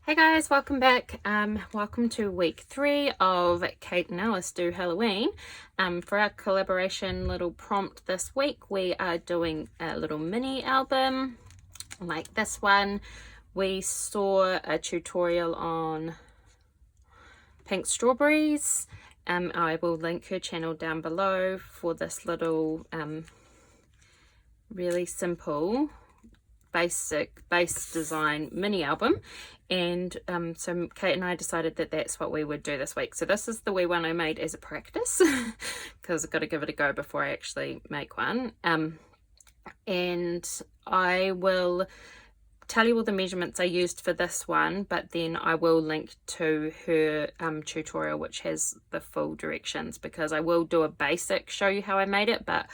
Hey guys, welcome back. Welcome to week 3 of Kate and Alice Do Halloween. For our collaboration little prompt this week, we are doing a little mini album like this one. We saw a tutorial on pink strawberries. I will link her channel down below for this little really simple base design mini album. And so Kate and I decided that that's what we would do this week. So this is the wee one I made as a practice because I've got to give it a go before I actually make one. And I will tell you all the measurements I used for this one, but then I will link to her tutorial which has the full directions, because I will do a basic show you how I made it, but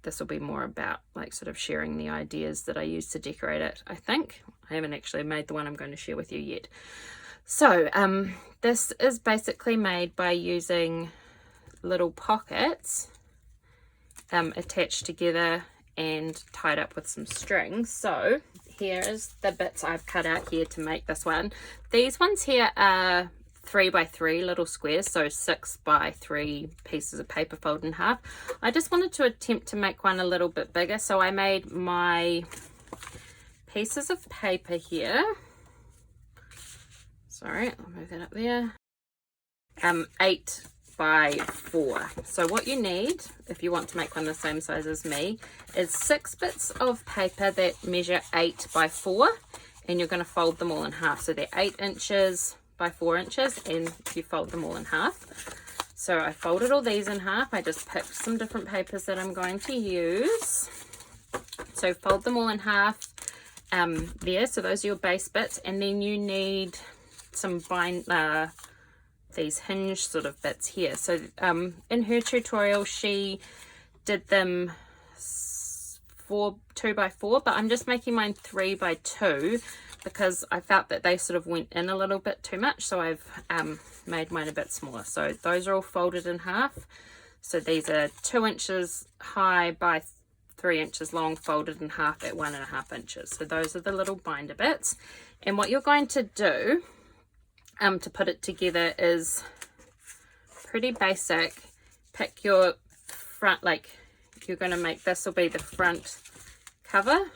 this will be more about like sort of sharing the ideas that I use to decorate it. I think I haven't actually made the one I'm going to share with you yet. So this is basically made by using little pockets attached together and tied up with some strings. So here is the bits I've cut out here to make this one. These ones here are 3x3 little squares, so 6x3 pieces of paper folded in half. I just wanted to attempt to make one a little bit bigger, so I made my pieces of paper here, sorry, I'll move that up there, 8x4. So what you need if you want to make one the same size as me is 6 bits of paper that measure 8x4, and you're going to fold them all in half. So they're 8 inches by 4 inches, and you fold them all in half. So I folded all these in half. I just picked some different papers that I'm going to use. So fold them all in half there. So those are your base bits, and then you need some these hinge sort of bits here. So in her tutorial she did them 2x4, but I'm just making mine 3x2 because I felt that they sort of went in a little bit too much, so I've made mine a bit smaller. So those are all folded in half. So these are 2 inches high by 3 inches long, folded in half at 1.5 inches. So those are the little binder bits. And what you're going to do to put it together is pretty basic. Pick your front, like you're going to make, this will be the front cover.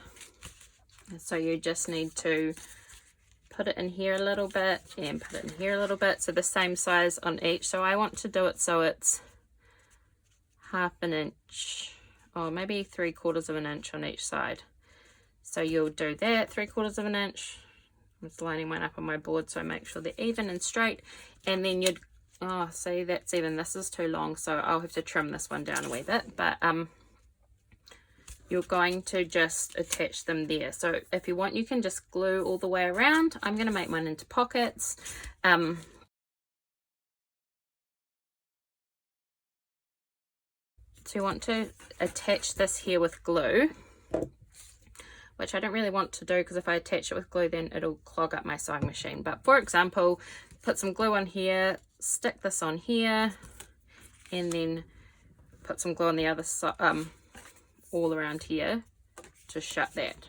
So you just need to put it in here a little bit and put it in here a little bit. So the same size on each. So I want to do it so it's 1/2 inch, or maybe 3/4 of an inch on each side. So you'll do that, 3/4 of an inch. I'm just lining mine up on my board so I make sure they're even and straight. And then you'd, oh, see, that's even, this is too long, so I'll have to trim this one down a wee bit. But you're going to just attach them there. So if you want, you can just glue all the way around. I'm going to make mine into pockets. So you want to attach this here with glue, which I don't really want to do because if I attach it with glue then it'll clog up my sewing machine. But for example, put some glue on here, stick this on here, and then put some glue on the other side, all around here to shut that.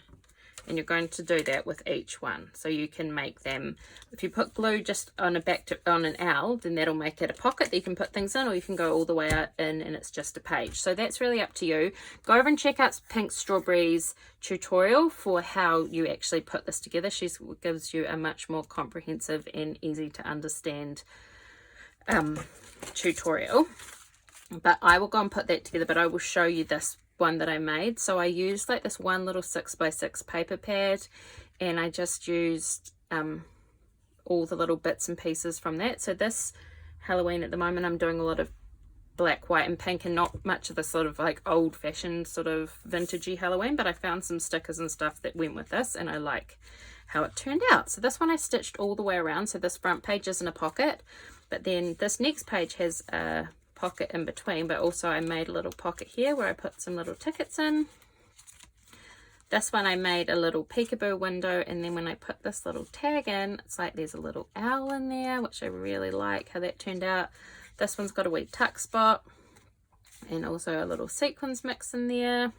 And you're going to do that with each one, so you can make them, if you put glue just on a on an L, then that'll make it a pocket that you can put things in, or you can go all the way out in and it's just a page. So that's really up to you. Go over and check out Pink Strawberries tutorial for how you actually put this together. She gives you a much more comprehensive and easy to understand tutorial, but I will go and put that together, but I will show you this one that I made. So I used like this one little 6x6 paper pad, and I just used all the little bits and pieces from that. So this Halloween at the moment I'm doing a lot of black, white and pink, and not much of the sort of like old-fashioned sort of vintagey Halloween, but I found some stickers and stuff that went with this and I like how it turned out. So this one I stitched all the way around, so this front page isn't a pocket, but then this next page has a pocket in between, but also I made a little pocket here where I put some little tickets in. This one I made a little peekaboo window, and then when I put this little tag in, it's like there's a little owl in there, which I really like how that turned out. This one's got a wee tuck spot and also a little sequins mix in there.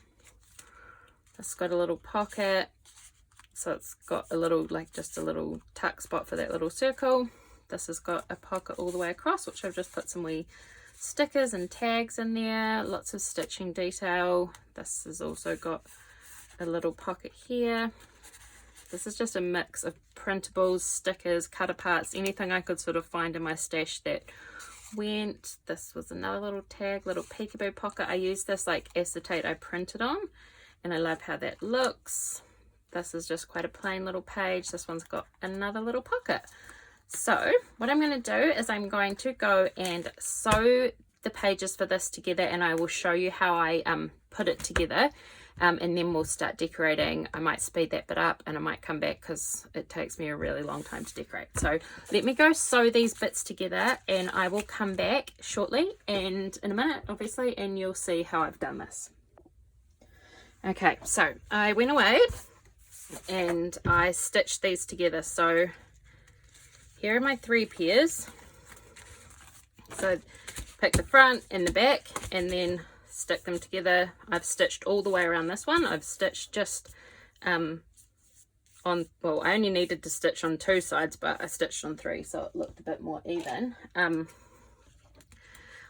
This got a little pocket. so it's got a little, like just a little tuck spot for that little circle. This has got a pocket all the way across, which I've just put some wee stickers and tags in there, lots of stitching detail. This has also got a little pocket here. This is just a mix of printables, stickers, cut aparts, anything I could sort of find in my stash that went. This was another little tag, little peekaboo pocket. I used this like acetate I printed on, and I love how that looks. This is just quite a plain little page. This one's got another little pocket. So what I'm going to do is I'm going to go and sew the pages for this together, and I will show you how I put it together, and then we'll start decorating. I might speed that bit up and I might come back because it takes me a really long time to decorate. So let me go sew these bits together, and I will come back shortly and in a minute obviously, and you'll see how I've done this. Okay, so I went away and I stitched these together. So here are my 3 pairs. So pick the front and the back and then stick them together. I've stitched all the way around this one. I've stitched just on, well, I only needed to stitch on 2 sides, but I stitched on 3, so it looked a bit more even.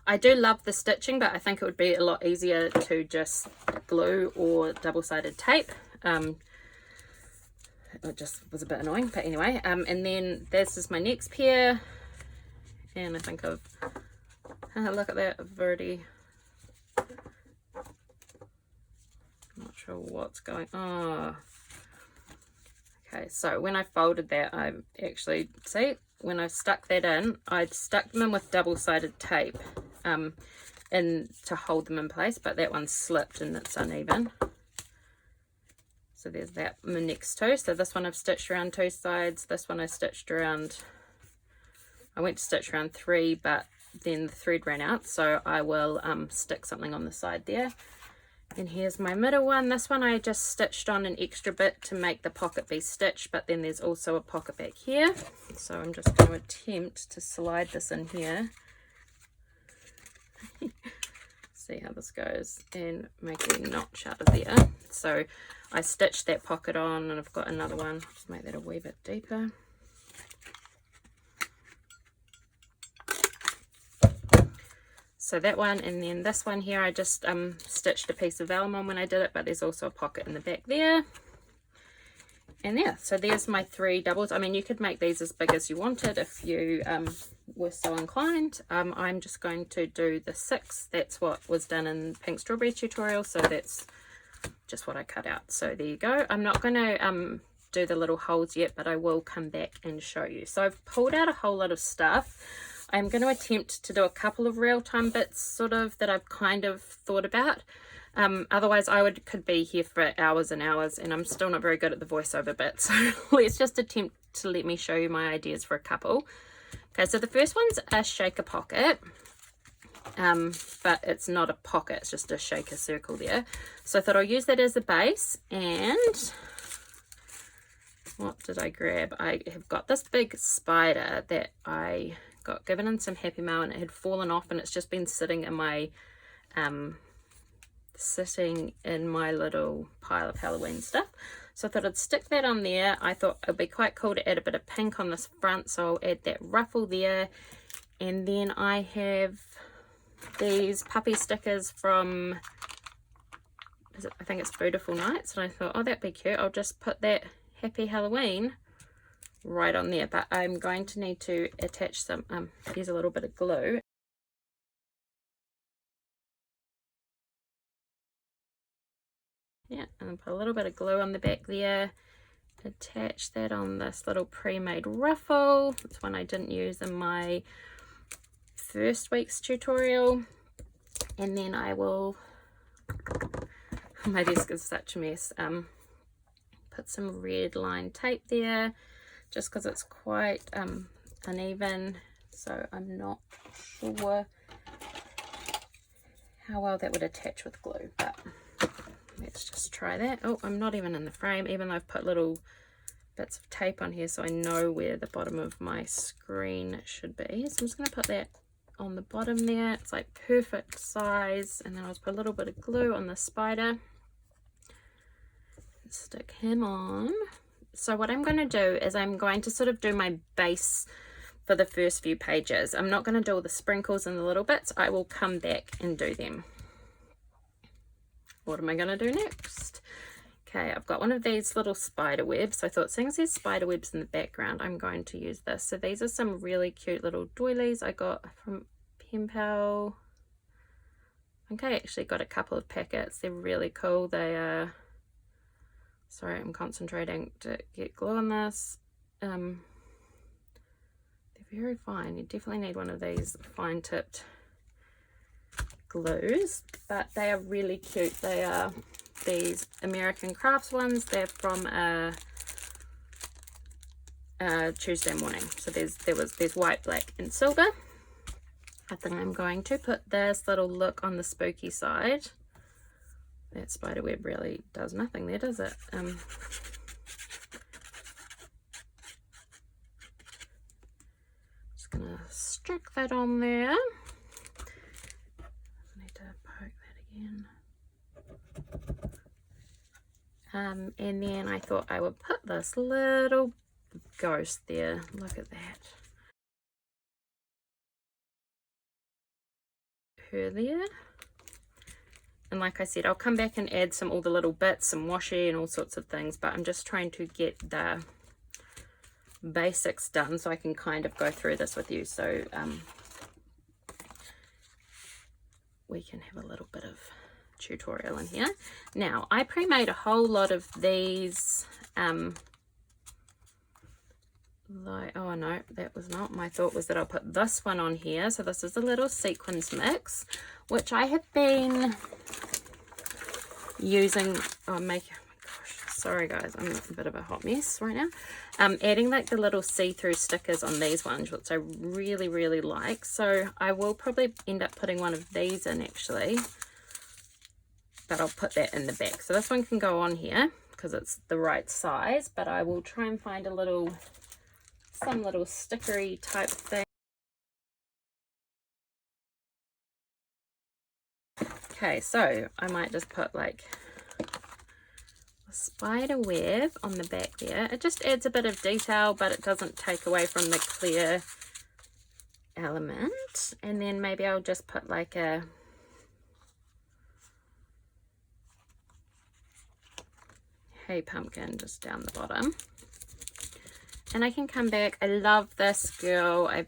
I do love the stitching, but I think it would be a lot easier to just glue or double-sided tape. It just was a bit annoying, but anyway. And then this is my next pair, and I think I've look at that, I've already, I'm not sure what's going on. Okay, so when I folded that, I actually, see, when I stuck that in, I stuck them in with double-sided tape and to hold them in place, but that one slipped and it's uneven. So there's that, my next 2. So this one I've stitched around 2 sides, this one I stitched around, I went to stitch around 3, but then the thread ran out, so I will stick something on the side there. And here's my middle one. This one I just stitched on an extra bit to make the pocket be stitched, but then there's also a pocket back here, so I'm just going to attempt to slide this in here. See how this goes, and make a notch out of there. So I stitched that pocket on, and I've got another one. Just make that a wee bit deeper. So that one, and then this one here, I just stitched a piece of vellum on when I did it, but there's also a pocket in the back there. And yeah, so there's my 3 doubles. I mean, you could make these as big as you wanted if you were so inclined. I'm just going to do the 6. That's what was done in Pink Strawberry tutorial, so that's just what I cut out. So there you go. I'm not going to do the little holes yet, but I will come back and show you. So I've pulled out a whole lot of stuff. I'm going to attempt to do a couple of real-time bits sort of that I've kind of thought about. Otherwise I could be here for hours and hours, and I'm still not very good at the voiceover bit. So let's just attempt to let me show you my ideas for a couple. Okay, so the first one's a shaker pocket, but it's not a pocket, it's just a shaker circle there. So I thought I'll use that as a base. And what did I grab? I have got this big spider that I got given in some Happy Mail, and it had fallen off, and it's just been sitting in my little pile of Halloween stuff. So I thought I'd stick that on there. I thought it'd be quite cool to add a bit of pink on this front, so I'll add that ruffle there. And then I have these puppy stickers from, I think it's Beautiful Nights, and I thought, oh, that'd be cute. I'll just put that Happy Halloween right on there, but I'm going to need to attach some, here's a little bit of glue. Yeah, and put a little bit of glue on the back there. Attach that on this little pre-made ruffle. It's one I didn't use in my first week's tutorial. And then I will, my desk is such a mess, put some red line tape there, just because it's quite uneven, so I'm not sure how well that would attach with glue, but let's just try that. Oh, I'm not even in the frame, even though I've put little bits of tape on here so I know where the bottom of my screen should be. So I'm just going to put that on the bottom there. It's like perfect size, and then I'll just put a little bit of glue on the spider. Stick him on. So what I'm going to do is I'm going to sort of do my base for the first few pages. I'm not going to do all the sprinkles and the little bits. I will come back and do them. What am I going to do next? Okay, I've got one of these little spider webs. I thought, seeing as there's spider webs in the background, I'm going to use this. So these are some really cute little doilies I got from Pen Pal. I think I actually got a couple of packets. They're really cool. They are, sorry, I'm concentrating to get glue on this. They're very fine. You definitely need one of these fine tipped glues, but they are really cute. They are these American Crafts ones. They're from a Tuesday morning. So there's white, black and silver. I think I'm going to put this little look on the spooky side. That spider web really does nothing there, does it? Just gonna stick that on there. I need to poke that again. And then I thought I would put this little ghost there. Look at that. Her there. And like I said, I'll come back and add all the little bits, some washi and all sorts of things, but I'm just trying to get the basics done so I can kind of go through this with you. So we can have a little bit of tutorial in here. Now, I pre-made a whole lot of these oh no, that was not my thought. Was that I'll put this one on here. So this is a little sequins mix, which I have been using. Oh my gosh, sorry guys, I'm a bit of a hot mess right now. Adding like the little see-through stickers on these ones, which I really like. So I will probably end up putting one of these in actually, but I'll put that in the back. So this one can go on here because it's the right size, but I will try and find some little stickery type thing. Okay, so I might just put like a spider web on the back there. It just adds a bit of detail, but it doesn't take away from the clear element. And then maybe I'll just put like a Hey Pumpkin just down the bottom. And I can come back. I love this girl. I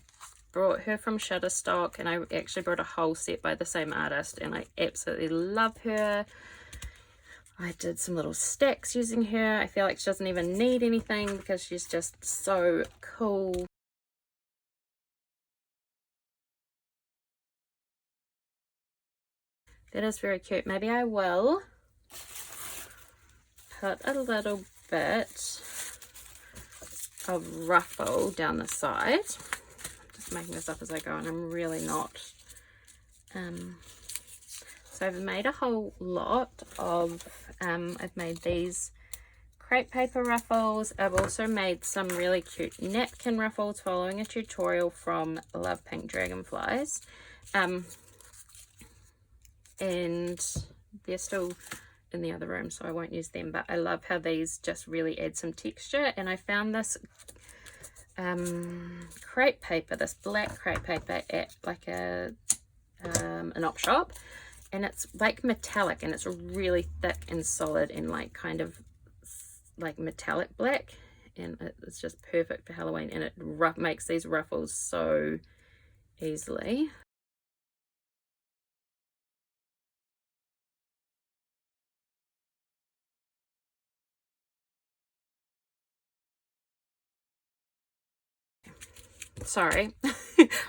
brought her from Shutterstock, and I actually brought a whole set by the same artist, and I absolutely love her. I did some little stacks using her. I feel like she doesn't even need anything because she's just so cool. That is very cute. Maybe I will put a little bit of ruffle down the side. I'm just making this up as I go, and I'm really not. So I've made a whole lot of, I've made these crepe paper ruffles. I've also made some really cute napkin ruffles following a tutorial from Love Pink Dragonflies. And they're still in the other room, so I won't use them, but I love how these just really add some texture. And I found this crepe paper, this black crepe paper at like an op shop, and it's like metallic, and it's really thick and solid and like kind of like metallic black, and it's just perfect for Halloween, and it makes these ruffles so easily. Sorry,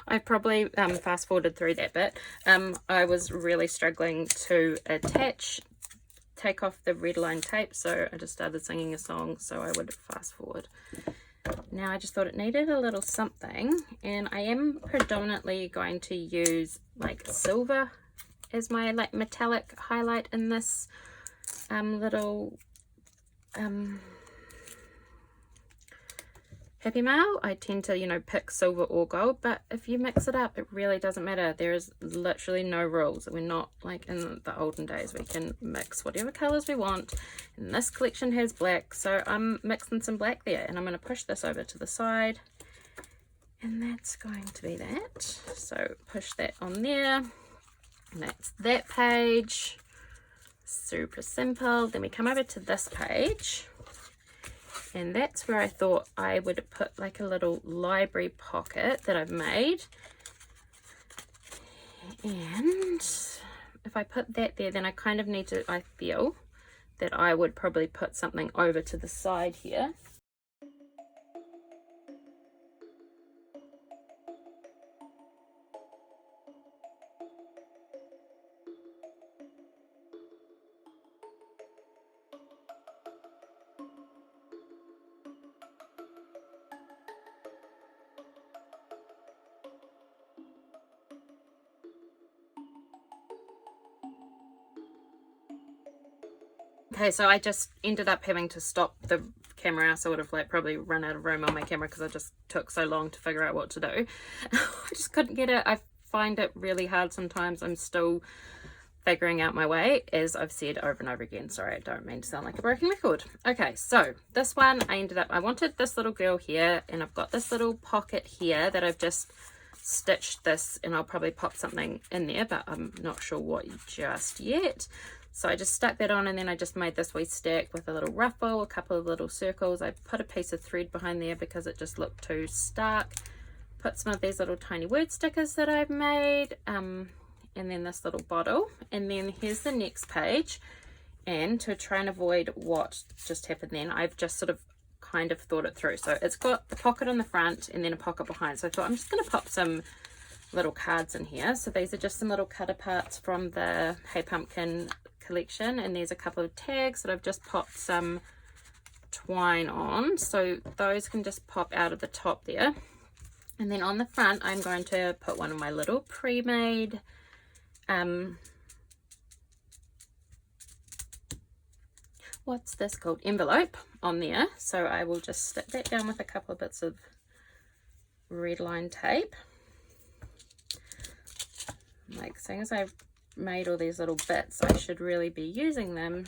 I probably fast forwarded through that bit. I was really struggling to take off the red line tape, so I just started singing a song so I would fast forward. Now I just thought it needed a little something, and I am predominantly going to use like silver as my like metallic highlight in this little Happy Mail, I tend to, you know, pick silver or gold, but if you mix it up, it really doesn't matter. There is literally no rules. We're not like in the olden days. We can mix whatever colors we want, and this collection has black, so I'm mixing some black there, and I'm going to push this over to the side, and that's going to be that. So push that on there, and that's that page. Super simple. Then we come over to this page, and that's where I thought I would put like a little library pocket that I've made. And if I put that there, then I kind of need to, I feel that I would probably put something over to the side here. Okay, so I just ended up having to stop the camera, else I would have like probably run out of room on my camera because I just took so long to figure out what to do. I just couldn't get it. I find it really hard sometimes. I'm still figuring out my way, as I've said over and over again. Sorry, I don't mean to sound like a broken record. Okay, so this one I wanted this little girl here, and I've got this little pocket here that I've just stitched this, and I'll probably pop something in there, but I'm not sure what just yet. So I just stuck that on, and then I just made this wee stack with a little ruffle, a couple of little circles. I put a piece of thread behind there because it just looked too stark. Put some of these little tiny word stickers that I've made, and then this little bottle. And then here's the next page. And to try and avoid what just happened then, I've just sort of kind of thought it through. So it's got the pocket on the front and then a pocket behind. So I thought I'm just going to pop some little cards in here. So these are just some little cut aparts from the Hey Pumpkin collection, and there's a couple of tags that I've just popped some twine on, so those can just pop out of the top there. And then on the front I'm going to put one of my little pre-made what's this called, envelope on there. So I will just stick that down with a couple of bits of red line tape. Like, seeing as I've made all these little bits, I should really be using them.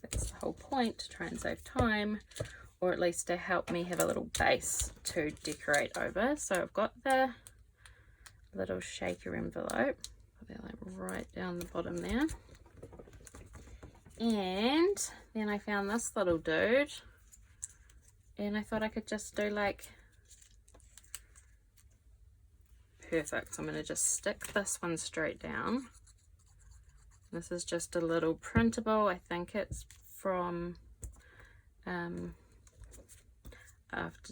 That's the whole point, to try and save time, or at least to help me have a little base to decorate over. So I've got the little shaker envelope, put that like right down the bottom there. And then I found this little dude, and I thought I could just do like, perfect. So I'm going to just stick this one straight down. This is just a little printable. I think it's from After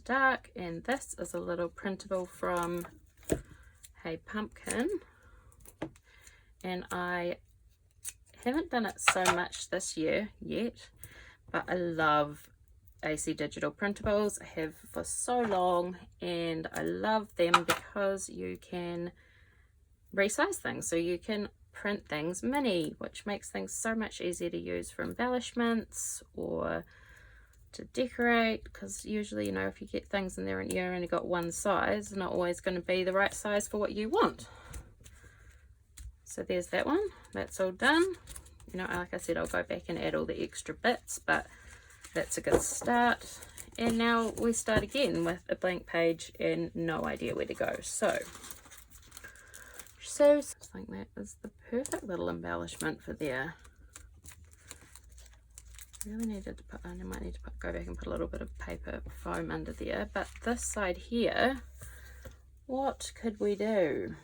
Dark, and this is a little printable from Hey Pumpkin. And I haven't done it so much this year yet, but I love AC Digital printables. I have for so long, and I love them because you can resize things. So you can print things mini, which makes things so much easier to use for embellishments or to decorate, because usually, you know, if you get things in there and you only got one size, it's not always going to be the right size for what you want. So there's that one. That's all done. You know, like I said, I'll go back and add all the extra bits, but that's a good start. And now we start again with a blank page and no idea where to go. So I think that is the perfect little embellishment for there. Really needed to put, I might need to go back and put a little bit of paper foam under there. But this side here, what could we do?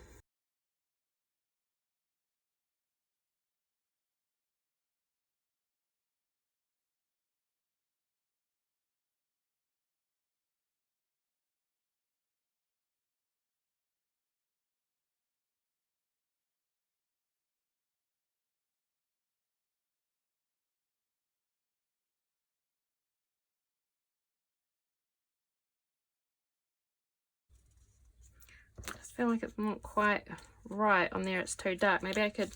I just feel like it's not quite right on there. It's too dark. Maybe I could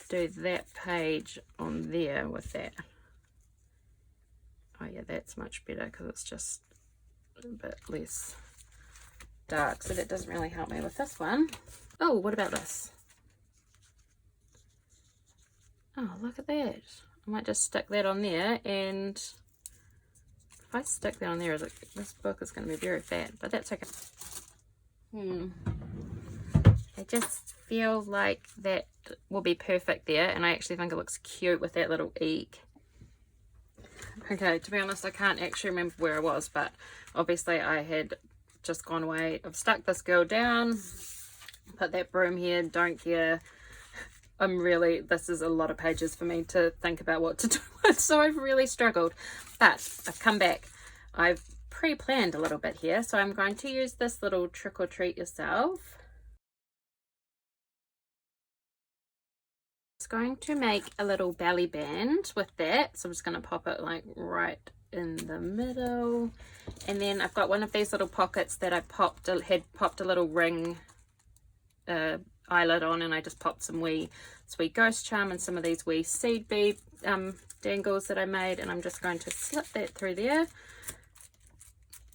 do that page on there with that. Oh yeah, that's much better because it's just a bit less dark, so that doesn't really help me with this one. Oh, what about this? Oh, look at that. I might just stick that on there, and if I stick that on there, this book is going to be very fat, but that's okay. I just feel like that will be perfect there, and I actually think it looks cute with that little eek. Okay, to be honest, I can't actually remember where I was, but obviously I had just gone away. I've stuck this girl down, put that broom here, don't care. This is a lot of pages for me to think about what to do with, so I've really struggled. But I've come back. I've pre-planned a little bit here, so I'm going to use this little Trick or Treat Yourself. Just going to make a little belly band with that, so I'm just going to pop it like right in the middle, and then I've got one of these little pockets that I had popped a little ring eyelid on, and I just popped some wee sweet ghost charm and some of these wee seed bead dangles that I made, and I'm just going to slip that through there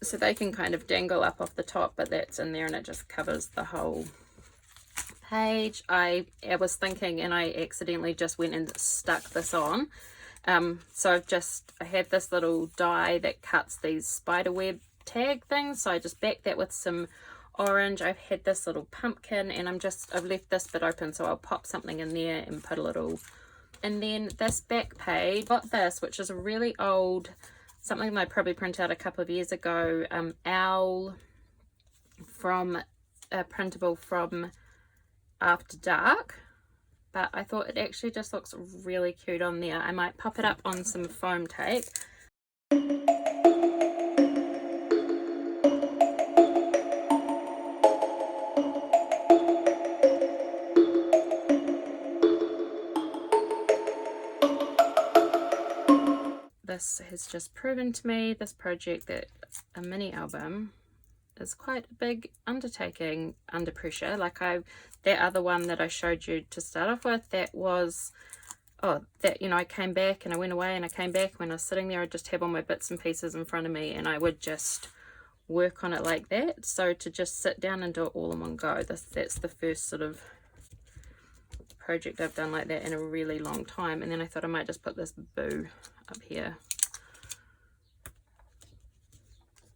so they can kind of dangle up off the top, but that's in there and it just covers the whole page. I was thinking, and I accidentally just went and stuck this on, so I have this little die that cuts these spider web tag things, so I just backed that with some orange. I've had this little pumpkin, and I've left this bit open, so I'll pop something in there and put a little. And then this back page, got this, which is a really old, something that I probably printed out a couple of years ago, owl from a printable from After Dark, but I thought it actually just looks really cute on there. I might pop it up on some foam tape. This has just proven to me, this project, that a mini album is quite a big undertaking under pressure. Like that other one that I showed you to start off with, that was, I came back and I went away and I came back. When I was sitting there, I'd just have all my bits and pieces in front of me and I would just work on it like that. So to just sit down and do it all in one go, that's the first sort of project I've done like that in a really long time. And then I thought I might just put this boo up here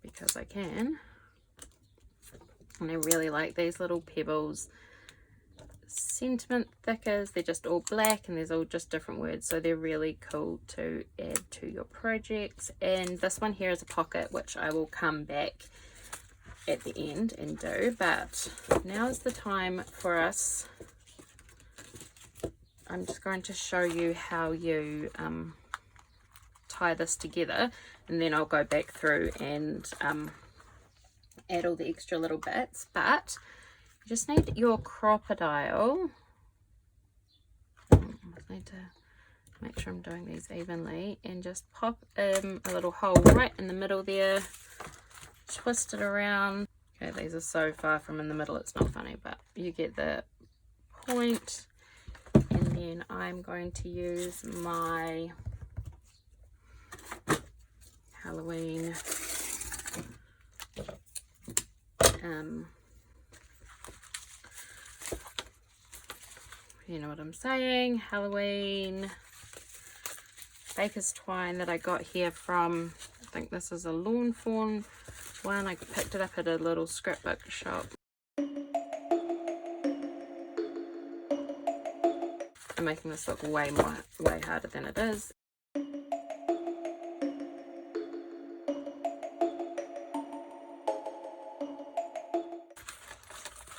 because I can. And I really like these little pebbles. Sentiment thickers, they're just all black and there's all just different words, so they're really cool to add to your projects. And this one here is a pocket, which I will come back at the end and do, but now is the time for us. I'm just going to show you how you tie this together, and then I'll go back through and add all the extra little bits. But you just need your crocodile. I need to make sure I'm doing these evenly, and just pop a little hole right in the middle there, twist it around. Okay, these are so far from in the middle, it's not funny, but you get the point. And then I'm going to use my Halloween you know what I'm saying, Halloween baker's twine that I got here from, I think this is a Lawn Fawn one. I picked it up at a little scrapbook shop. I'm making this look way harder than it is.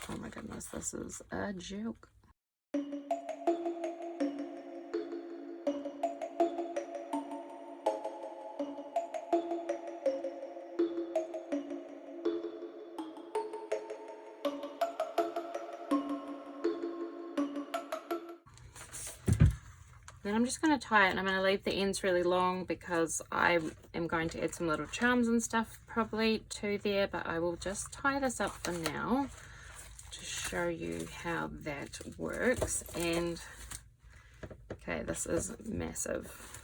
Oh my goodness, this is a joke. Then I'm just going to tie it, and I'm going to leave the ends really long because I am going to add some little charms and stuff probably to there, but I will just tie this up for now to show you how that works. And okay, this is massive.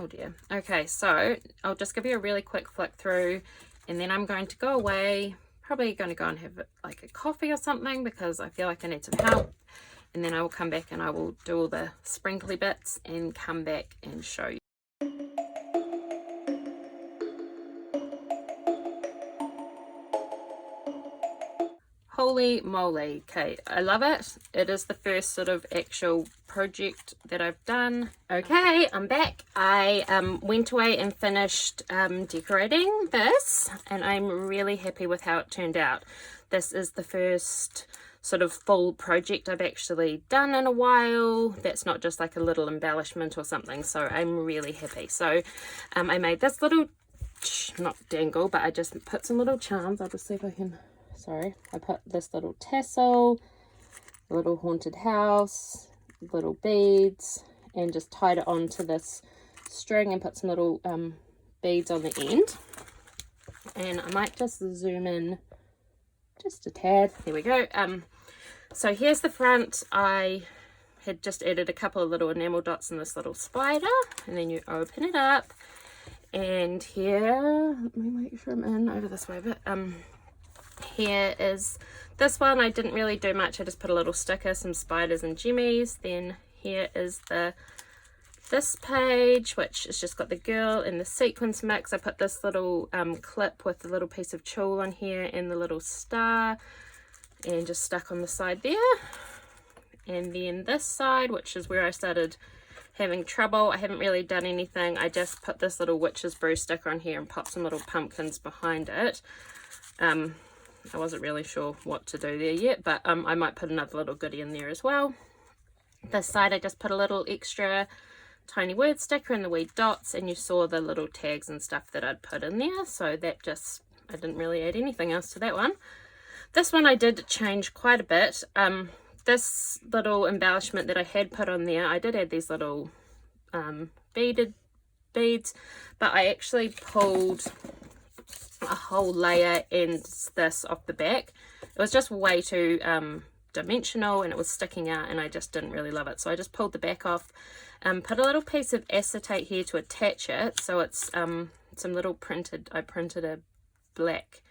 Oh dear. Okay, so I'll just give you a really quick flick through, and then I'm going to go away, probably going to go and have like a coffee or something because I feel like I need some help, and then I will come back and I will do all the sprinkly bits and come back and show you. Holy moly. Okay, I love it. It is the first sort of actual project that I've done. Okay, I'm back. I went away and finished decorating this, and I'm really happy with how it turned out. This is the first sort of full project I've actually done in a while. That's not just like a little embellishment or something, so I'm really happy. So I made this little, not dangle, but I just put some little charms. I'll just see if I can... Sorry, I put this little tassel, a little haunted house, little beads, and just tied it onto this string and put some little beads on the end. And I might just zoom in just a tad. There we go. So here's the front. I had just added a couple of little enamel dots in this little spider, and then you open it up, and here, let me make sure I'm in over this way a bit. Here is this one. I didn't really do much. I just put a little sticker, some spiders and jimmies. Then here is this page, which has just got the girl in the sequins mix. I put this little clip with a little piece of tulle on here and the little star, and just stuck on the side there. And then this side, which is where I started having trouble, I haven't really done anything. I just put this little witch's brew sticker on here and popped some little pumpkins behind it. I wasn't really sure what to do there yet, but I might put another little goodie in there as well. This side I just put a little extra tiny word sticker and the wee dots, and you saw the little tags and stuff that I'd put in there, so that just, I didn't really add anything else to that one. This one I did change quite a bit. This little embellishment that I had put on there, I did add these little beaded beads, but I actually pulled a whole layer and this off the back. It was just way too dimensional, and it was sticking out, and I just didn't really love it, so I just pulled the back off. Put a little piece of acetate here to attach it, so it's some little printed, I printed a black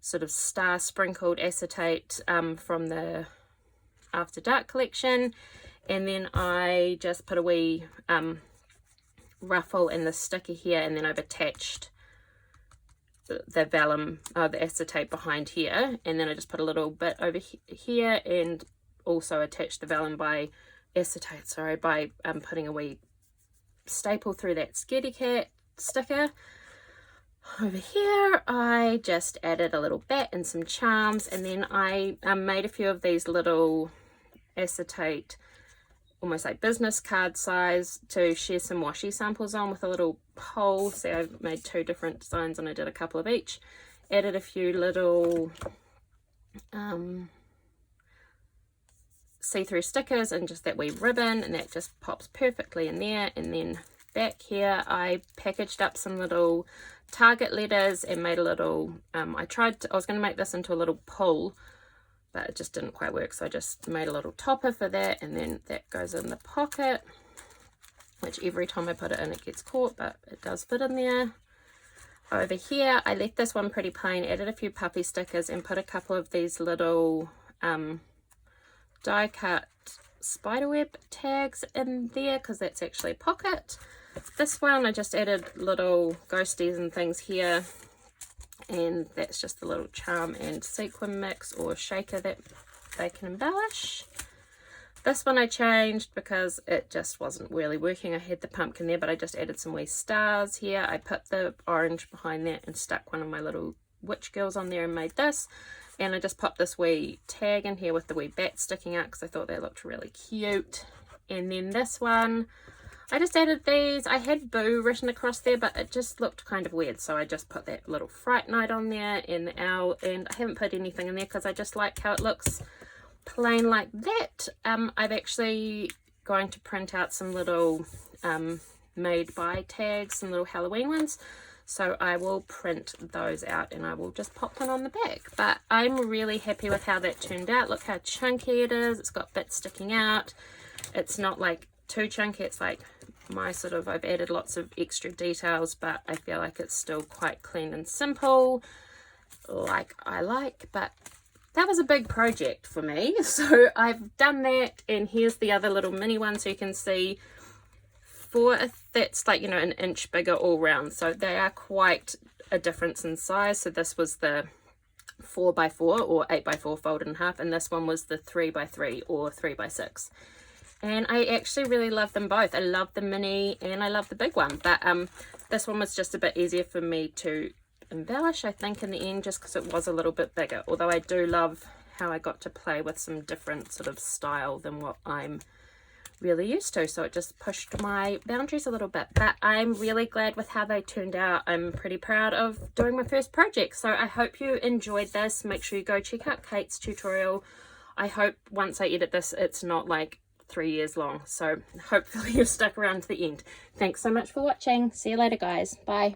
sort of star sprinkled acetate from the After Dark collection, and then I just put a wee ruffle in the sticker here, and then I've attached the vellum, the acetate behind here, and then I just put a little bit over here and also attached the vellum by acetate, sorry, by putting a wee staple through that scaredy cat sticker. Over here I just added a little bat and some charms, and then I made a few of these little acetate, almost like business card size, to share some washi samples on with a little pole. See, I made 2 different designs and I did a couple of each. Added a few little see-through stickers and just that wee ribbon, and that just pops perfectly in there. And then back here I packaged up some little Target letters and made a little, I was going to make this into a little pull, but it just didn't quite work, so I just made a little topper for that, and then that goes in the pocket, which every time I put it in it gets caught, but it does fit in there. Over here I left this one pretty plain, added a few puppy stickers and put a couple of these little die cut spiderweb tags in there, because that's actually a pocket. This one I just added little ghosties and things here, and that's just the little charm and sequin mix or shaker that they can embellish. This one I changed because it just wasn't really working. I had the pumpkin there, but I just added some wee stars here. I put the orange behind that and stuck one of my little witch girls on there and made this. And I just popped this wee tag in here with the wee bat sticking out because I thought they looked really cute. And then this one, I just added these. I had Boo written across there, but it just looked kind of weird, so I just put that little Fright Night on there and the owl, and I haven't put anything in there because I just like how it looks plain like that. I've actually going to print out some little made by tags, some little Halloween ones, so I will print those out and I will just pop one on the back. But I'm really happy with how that turned out. Look how chunky it is. It's got bits sticking out. It's not like too chunky, it's like my sort of, I've added lots of extra details, but I feel like it's still quite clean and simple, like I like. But that was a big project for me, so I've done that. And here's the other little mini one, so you can see that's like, you know, an inch bigger all round, so they are quite a difference in size. So this was the 4x4 or 8x4 folded in half, and this one was the 3x3 or 3x6. And I actually really love them both. I love the mini and I love the big one, but this one was just a bit easier for me to embellish, I think, in the end, just because it was a little bit bigger. Although I do love how I got to play with some different sort of style than what I'm really used to, so it just pushed my boundaries a little bit. But I'm really glad with how they turned out. I'm pretty proud of doing my first project, so I hope you enjoyed this. Make sure you go check out Kate's tutorial. I hope once I edit this it's not like 3 years long, so hopefully you've stuck around to the end. Thanks so much for watching. See you later, guys. Bye.